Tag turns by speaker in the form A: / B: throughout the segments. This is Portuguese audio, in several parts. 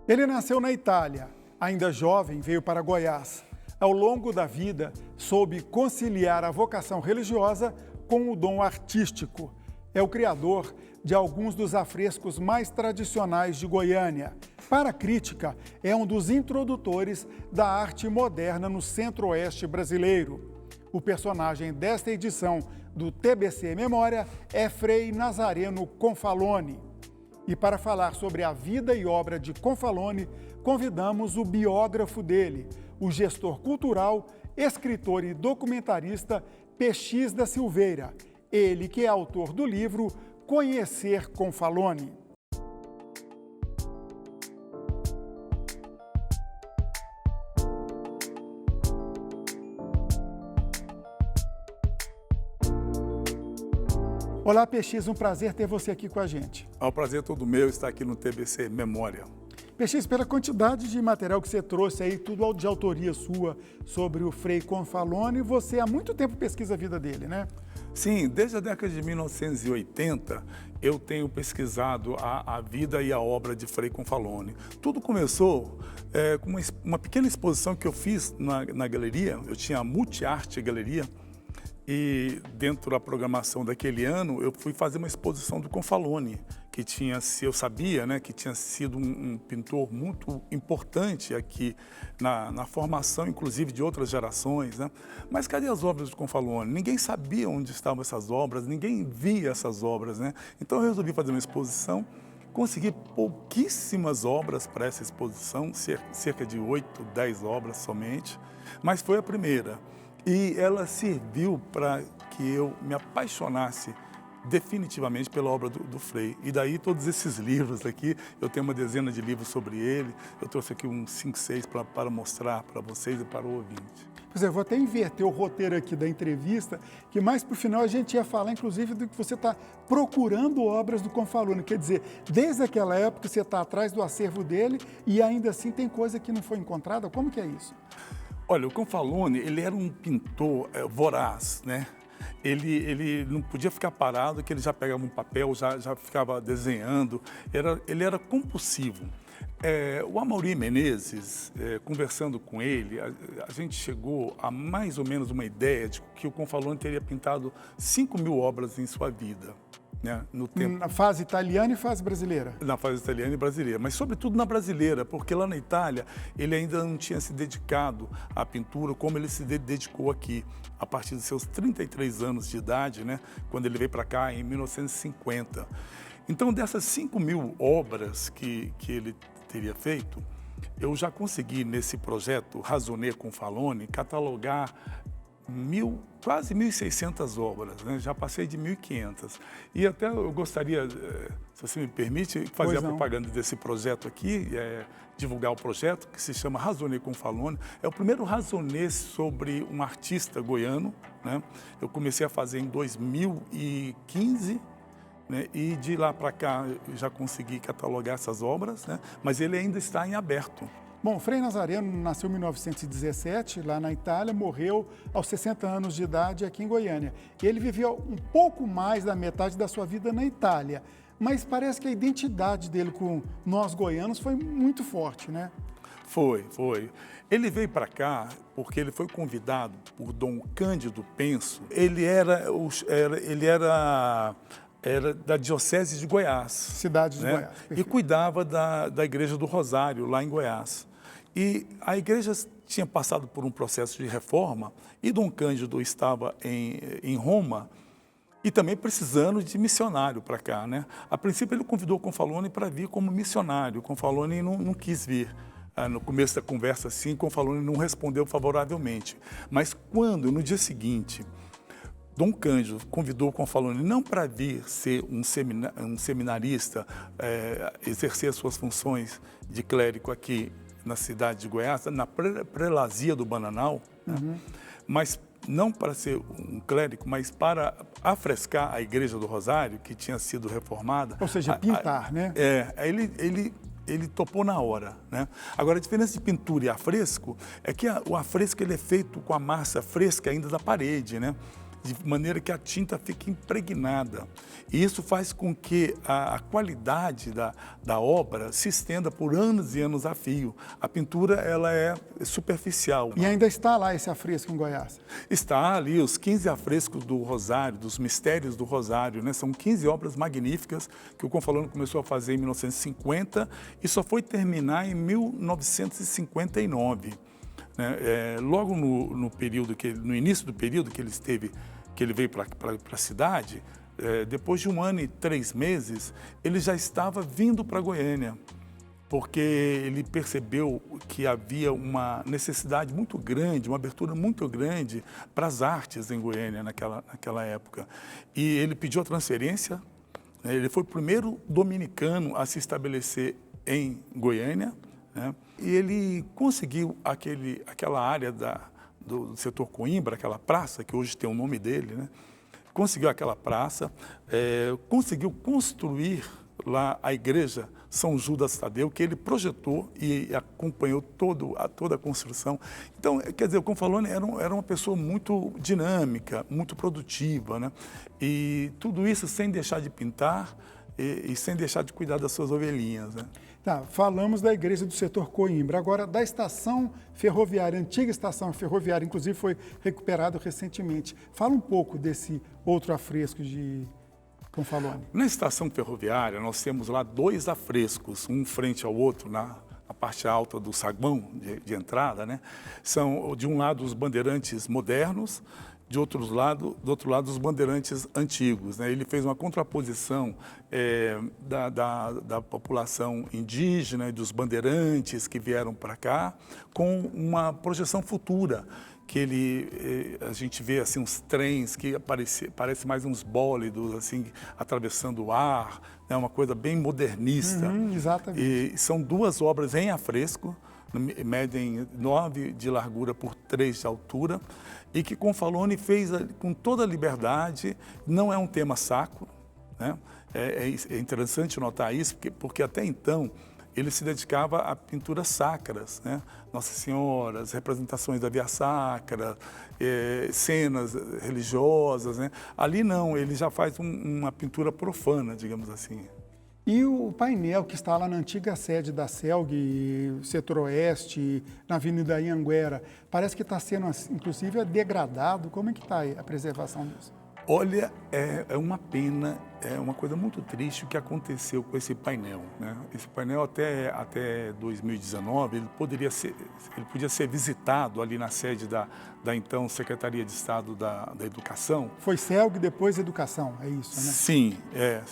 A: Ele nasceu na Itália. Ainda jovem, veio para Goiás. Ao longo da vida, soube conciliar a vocação religiosa com o dom artístico. É o criador de alguns dos afrescos mais tradicionais de Goiânia. Para a crítica, é um dos introdutores da arte moderna no centro-oeste brasileiro. O personagem desta edição do TBC Memória é Frei Nazareno Confalone. E para falar sobre a vida e obra de Confalone, convidamos o biógrafo dele, o gestor cultural, escritor e documentarista Px da Silveira. Ele que é autor do livro Conhecer Confalone. Olá, Px, um prazer ter você aqui com a gente.
B: É um prazer todo meu estar aqui no TBC Memória.
A: Px, pela quantidade de material que você trouxe aí, tudo de autoria sua sobre o Frei Confalone, você há muito tempo pesquisa a vida dele, né?
B: Sim, desde a década de 1980, eu tenho pesquisado a vida e a obra de Frei Confalone. Tudo começou com uma pequena exposição que eu fiz na galeria, eu tinha a Multiarte Galeria, e dentro da programação daquele ano, eu fui fazer uma exposição do Confalone, que eu sabia, né, que tinha sido um pintor muito importante aqui na formação, inclusive, de outras gerações, né? Mas cadê as obras do Confalone? Ninguém sabia onde estavam essas obras, ninguém via essas obras, né? Então eu resolvi fazer uma exposição, consegui pouquíssimas obras para essa exposição, cerca de 8, 10 obras somente, mas foi a primeira. E ela serviu para que eu me apaixonasse definitivamente pela obra do Frei. E daí todos esses livros aqui, eu tenho uma dezena de livros sobre ele, eu trouxe aqui uns 5, 6 para mostrar para vocês e para o ouvinte.
A: Pois é, eu vou até inverter o roteiro aqui da entrevista, que mais para o final a gente ia falar, inclusive, do que você está procurando obras do Confalone. Quer dizer, desde aquela época você está atrás do acervo dele e ainda assim tem coisa que não foi encontrada. Como que é isso?
B: Olha, o Confalone, ele era um pintor voraz, né? Ele não podia ficar parado, que ele já pegava um papel, já ficava desenhando, ele era compulsivo. O Amaury Menezes, conversando com ele, a gente chegou a mais ou menos uma ideia de que o Confalone teria pintado 5.000 obras em sua vida. Né, no tempo.
A: Na fase italiana e fase brasileira?
B: Na fase italiana e brasileira, mas sobretudo na brasileira, porque lá na Itália ele ainda não tinha se dedicado à pintura como ele se dedicou aqui, a partir dos seus 33 anos de idade, né, quando ele veio para cá em 1950. Então, dessas 5.000 obras que ele teria feito, eu já consegui, nesse projeto Razoner Confalone, catalogar quase 1.600 obras, né? Já passei de 1.500. E até eu gostaria, se você me permite, fazer a propaganda desse projeto aqui, divulgar o projeto, que se chama Razoner Confalone. É o primeiro razoner sobre um artista goiano, né? Eu comecei a fazer em 2015, né? E de lá para cá eu já consegui catalogar essas obras, né? Mas ele ainda está em aberto.
A: Bom, Frei Nazareno nasceu em 1917, lá na Itália, morreu aos 60 anos de idade aqui em Goiânia. Ele viveu um pouco mais da metade da sua vida na Itália, mas parece que a identidade dele com nós goianos foi muito forte, né?
B: Foi. Ele veio para cá porque ele foi convidado por Dom Cândido Penso. Ele era da Diocese de Goiás.
A: Cidade de Goiás.
B: E cuidava da Igreja do Rosário, lá em Goiás. E a igreja tinha passado por um processo de reforma e Dom Cândido estava em Roma e também precisando de missionário para cá, né? A princípio ele convidou o Confalone para vir como missionário. O Confalone não quis vir. No começo da conversa, assim, o Confalone não respondeu favoravelmente. Mas quando, no dia seguinte, Dom Cândido convidou o Confalone não para vir ser um seminarista, exercer as suas funções de clérigo aqui na cidade de Goiás, na prelazia do Bananal, né? Mas não para ser um clérigo, mas para afrescar a Igreja do Rosário, que tinha sido reformada.
A: Ou seja, pintar, né?
B: Ele topou na hora, né? Agora, a diferença de pintura e afresco é que o afresco ele é feito com a massa fresca ainda da parede, né? de maneira que a tinta fique impregnada. E isso faz com que a qualidade da obra se estenda por anos e anos a fio. A pintura, ela é superficial.
A: E ainda está lá esse afresco em Goiás?
B: Está ali os 15 afrescos do Rosário, dos Mistérios do Rosário, né? São 15 obras magníficas que o Confalone começou a fazer em 1950 e só foi terminar em 1959. Né? Logo no início do período que ele veio para a cidade, depois de 1 ano e 3 meses, ele já estava vindo para Goiânia, porque ele percebeu que havia uma necessidade muito grande, uma abertura muito grande para as artes em Goiânia naquela época. E ele pediu a transferência, né? Ele foi o primeiro dominicano a se estabelecer em Goiânia, né? E ele conseguiu aquela área do setor Coimbra, aquela praça, que hoje tem o nome dele, né? Conseguiu aquela praça, conseguiu construir lá a igreja São Judas Tadeu, que ele projetou e acompanhou toda a construção. Então, quer dizer, o Confalone era uma pessoa muito dinâmica, muito produtiva, né? E tudo isso sem deixar de pintar e sem deixar de cuidar das suas ovelhinhas, né?
A: Tá, falamos da igreja do setor Coimbra, agora da estação ferroviária, antiga estação ferroviária, inclusive foi recuperado recentemente. Fala um pouco desse outro afresco de Confalone.
B: Na estação ferroviária, nós temos lá 2 afrescos, um frente ao outro, na parte alta do saguão de entrada, né? São, de um lado, os bandeirantes modernos, do outro lado, os bandeirantes antigos, né? Ele fez uma contraposição da população indígena e dos bandeirantes que vieram para cá, com uma projeção futura, que a gente vê assim uns trens que parece mais uns bólidos assim atravessando o ar, né? Uma coisa bem modernista.
A: Exatamente.
B: E são 2 obras em afresco, medem 9 de largura por 3 de altura, e que Confalone fez com toda a liberdade. Não é um tema sacro, né? É interessante notar isso, porque até então ele se dedicava a pinturas sacras, né? Nossa Senhora, representações da Via Sacra, cenas religiosas, né? Ali não, ele já faz uma pintura profana, digamos assim.
A: E o painel que está lá na antiga sede da CELG, setor oeste, na Avenida Anhanguera, parece que está sendo, inclusive, degradado. Como é que está a preservação disso?
B: Olha, é uma pena, é uma coisa muito triste o que aconteceu com esse painel, né? Esse painel até 2019, ele podia ser visitado ali na sede da então Secretaria de Estado da Educação.
A: Foi CELG, depois Educação, é isso, né?
B: Sim,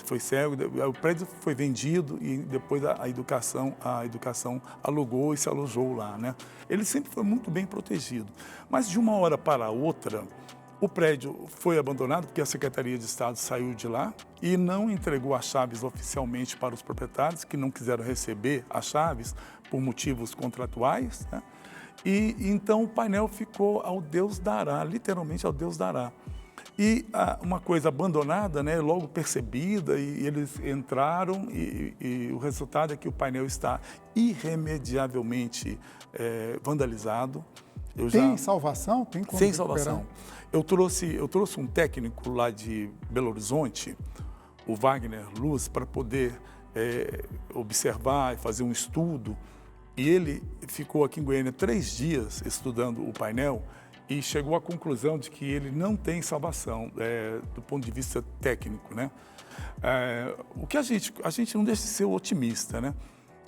B: foi CELG, o prédio foi vendido e depois a educação alugou e se alojou lá, né? Ele sempre foi muito bem protegido, mas de uma hora para outra, o prédio foi abandonado porque a Secretaria de Estado saiu de lá e não entregou as chaves oficialmente para os proprietários, que não quiseram receber as chaves por motivos contratuais, né? E então o painel ficou ao Deus dará, literalmente ao Deus dará. E uma coisa abandonada, né, logo percebida, e eles entraram e o resultado é que o painel está irremediavelmente vandalizado.
A: Tem salvação? Tem como
B: Sem
A: recuperar?
B: salvação. Eu trouxe um técnico lá de Belo Horizonte, o Wagner Luz, para poder observar e fazer um estudo. E ele ficou aqui em Goiânia 3 dias estudando o painel e chegou à conclusão de que ele não tem salvação do ponto de vista técnico, né? O que a gente não deixa de ser otimista, né?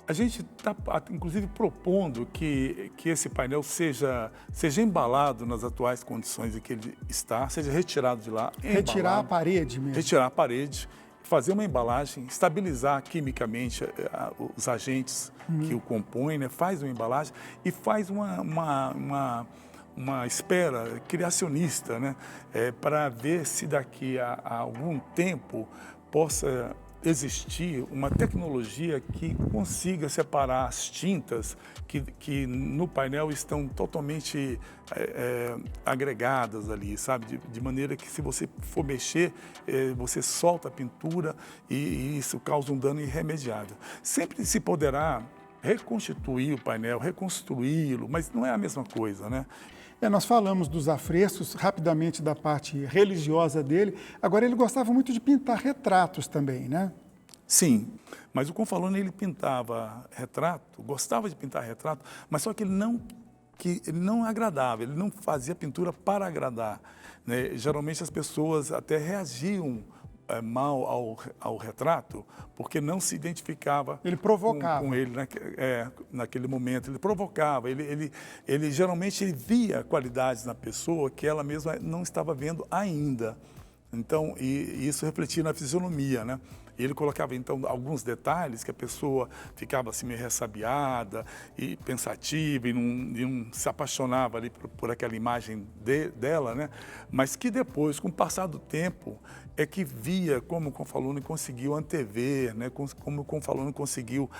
B: A gente está, inclusive, propondo que esse painel seja embalado nas atuais condições em que ele está, seja retirado de lá.
A: Retirar a parede mesmo.
B: Retirar a parede, fazer uma embalagem, estabilizar quimicamente os agentes que o compõem, né? Faz uma embalagem e faz uma espera criacionista, né? Para ver se daqui a algum tempo possa existir uma tecnologia que consiga separar as tintas que no painel estão totalmente agregadas ali, sabe? De maneira que se você for mexer, você solta a pintura e isso causa um dano irremediável. Sempre se poderá reconstituir o painel, reconstruí-lo, mas não é a mesma coisa, né?
A: Nós falamos dos afrescos, rapidamente da parte religiosa dele. Agora, ele gostava muito de pintar retratos também, né?
B: Sim, mas o Confalone ele pintava retrato, gostava de pintar retrato, mas só que ele não agradava, ele não fazia pintura para agradar, né? Geralmente as pessoas até reagiam mal ao retrato, porque não se identificava
A: ele provocava.
B: Com ele naquele momento. Ele provocava, ele geralmente ele via qualidades na pessoa que ela mesma não estava vendo ainda. Então, e isso refletia na fisionomia, né? Ele colocava, então, alguns detalhes que a pessoa ficava assim meio ressabiada e pensativa e não se apaixonava ali por aquela imagem dela, né? Mas que depois, com o passar do tempo, é que via como o Confalone conseguiu antever, né? Como o Confalone conseguiu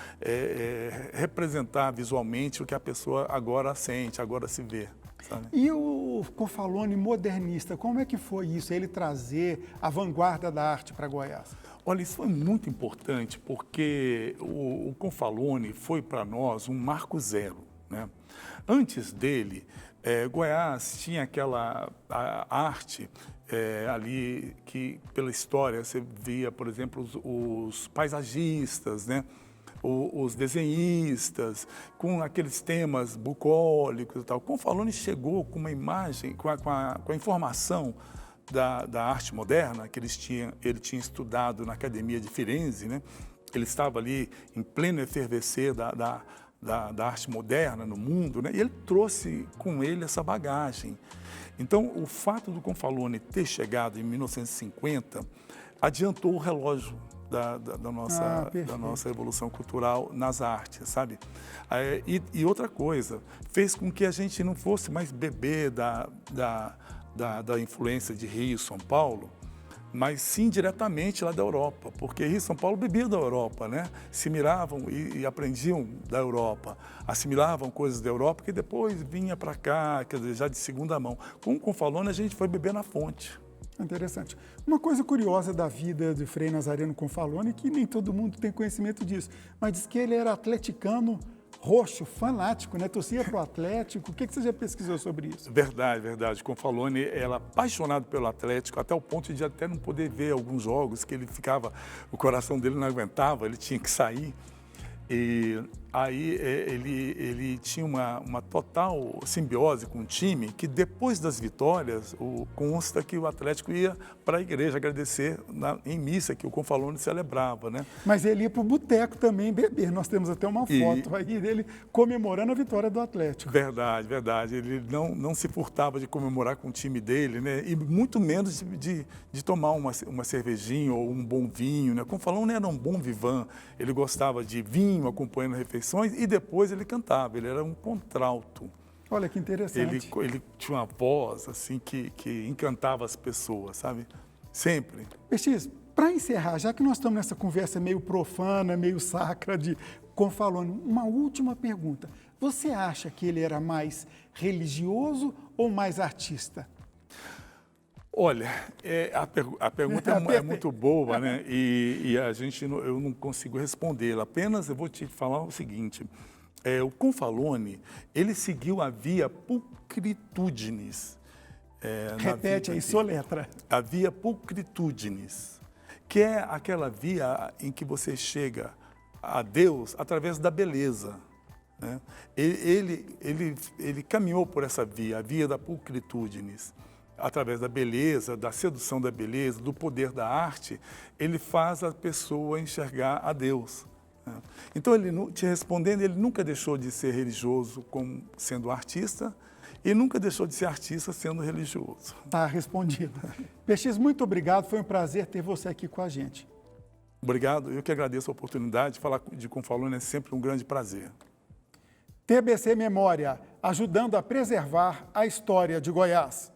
B: representar visualmente o que a pessoa agora sente, agora se vê. Sabe?
A: E o Confalone modernista, como é que foi isso, ele trazer a vanguarda da arte para Goiás?
B: Olha, isso foi muito importante porque o Confalone foi para nós um marco zero, né? Antes dele, Goiás tinha aquela arte ali que, pela história, você via, por exemplo, os paisagistas, né? Os desenhistas, com aqueles temas bucólicos e tal. O Confalone chegou com uma imagem, com a informação da arte moderna, que ele tinha estudado na Academia de Firenze, né? Ele estava ali em pleno efervescer da arte moderna no mundo, né? E ele trouxe com ele essa bagagem. Então, o fato do Confalone ter chegado em 1950 adiantou o relógio da nossa evolução cultural nas artes, sabe? E outra coisa, fez com que a gente não fosse mais bebê da influência de Rio e São Paulo, mas sim diretamente lá da Europa, porque Rio e São Paulo bebiam da Europa, né? Se miravam e aprendiam da Europa, assimilavam coisas da Europa que depois vinha para cá, quer dizer, já de segunda mão. Com o Confalone a gente foi beber na fonte.
A: Interessante. Uma coisa curiosa da vida de Frei Nazareno Confalone, que nem todo mundo tem conhecimento disso, mas diz que ele era atleticano roxo, fanático, né? Torcia para o Atlético. O que você já pesquisou sobre isso?
B: Verdade, verdade. Confalone era apaixonado pelo Atlético, até o ponto de até não poder ver alguns jogos que ele ficava, o coração dele não aguentava, ele tinha que sair. E aí ele tinha uma total simbiose com o time, que depois das vitórias, consta que o Atlético ia para a igreja agradecer em missa que o Confalone celebrava, né?
A: Mas ele ia para o boteco também beber. Nós temos até uma foto aí dele comemorando a vitória do Atlético.
B: Verdade, verdade. Ele não se furtava de comemorar com o time dele, né? E muito menos de tomar uma cervejinha ou um bom vinho, né? O Confalone era um bom vivant, ele gostava de vinho acompanhando refeições e depois ele cantava, ele era um contralto.
A: Olha que interessante.
B: Ele tinha uma voz assim que encantava as pessoas, sabe? Sempre.
A: PX, para encerrar, já que nós estamos nessa conversa meio profana, meio sacra de Confalone, uma última pergunta. Você acha que ele era mais religioso ou mais artista?
B: Olha, a pergunta é muito boa, né? E eu não consigo respondê-la. Apenas eu vou te falar o seguinte: o Confalone, ele seguiu a via pulchritudinis.
A: Repete aí, soletra.
B: A via pulchritudinis, que é aquela via em que você chega a Deus através da beleza, né? Ele caminhou por essa via, a via da pulchritudinis. Através da beleza, da sedução da beleza, do poder da arte, ele faz a pessoa enxergar a Deus, né? Então, te respondendo, ele nunca deixou de ser religioso como sendo artista e nunca deixou de ser artista sendo religioso.
A: Está respondido. PX, muito obrigado, foi um prazer ter você aqui com a gente.
B: Obrigado, eu que agradeço a oportunidade, falar de Confalone é sempre um grande prazer.
A: TBC Memória, ajudando a preservar a história de Goiás.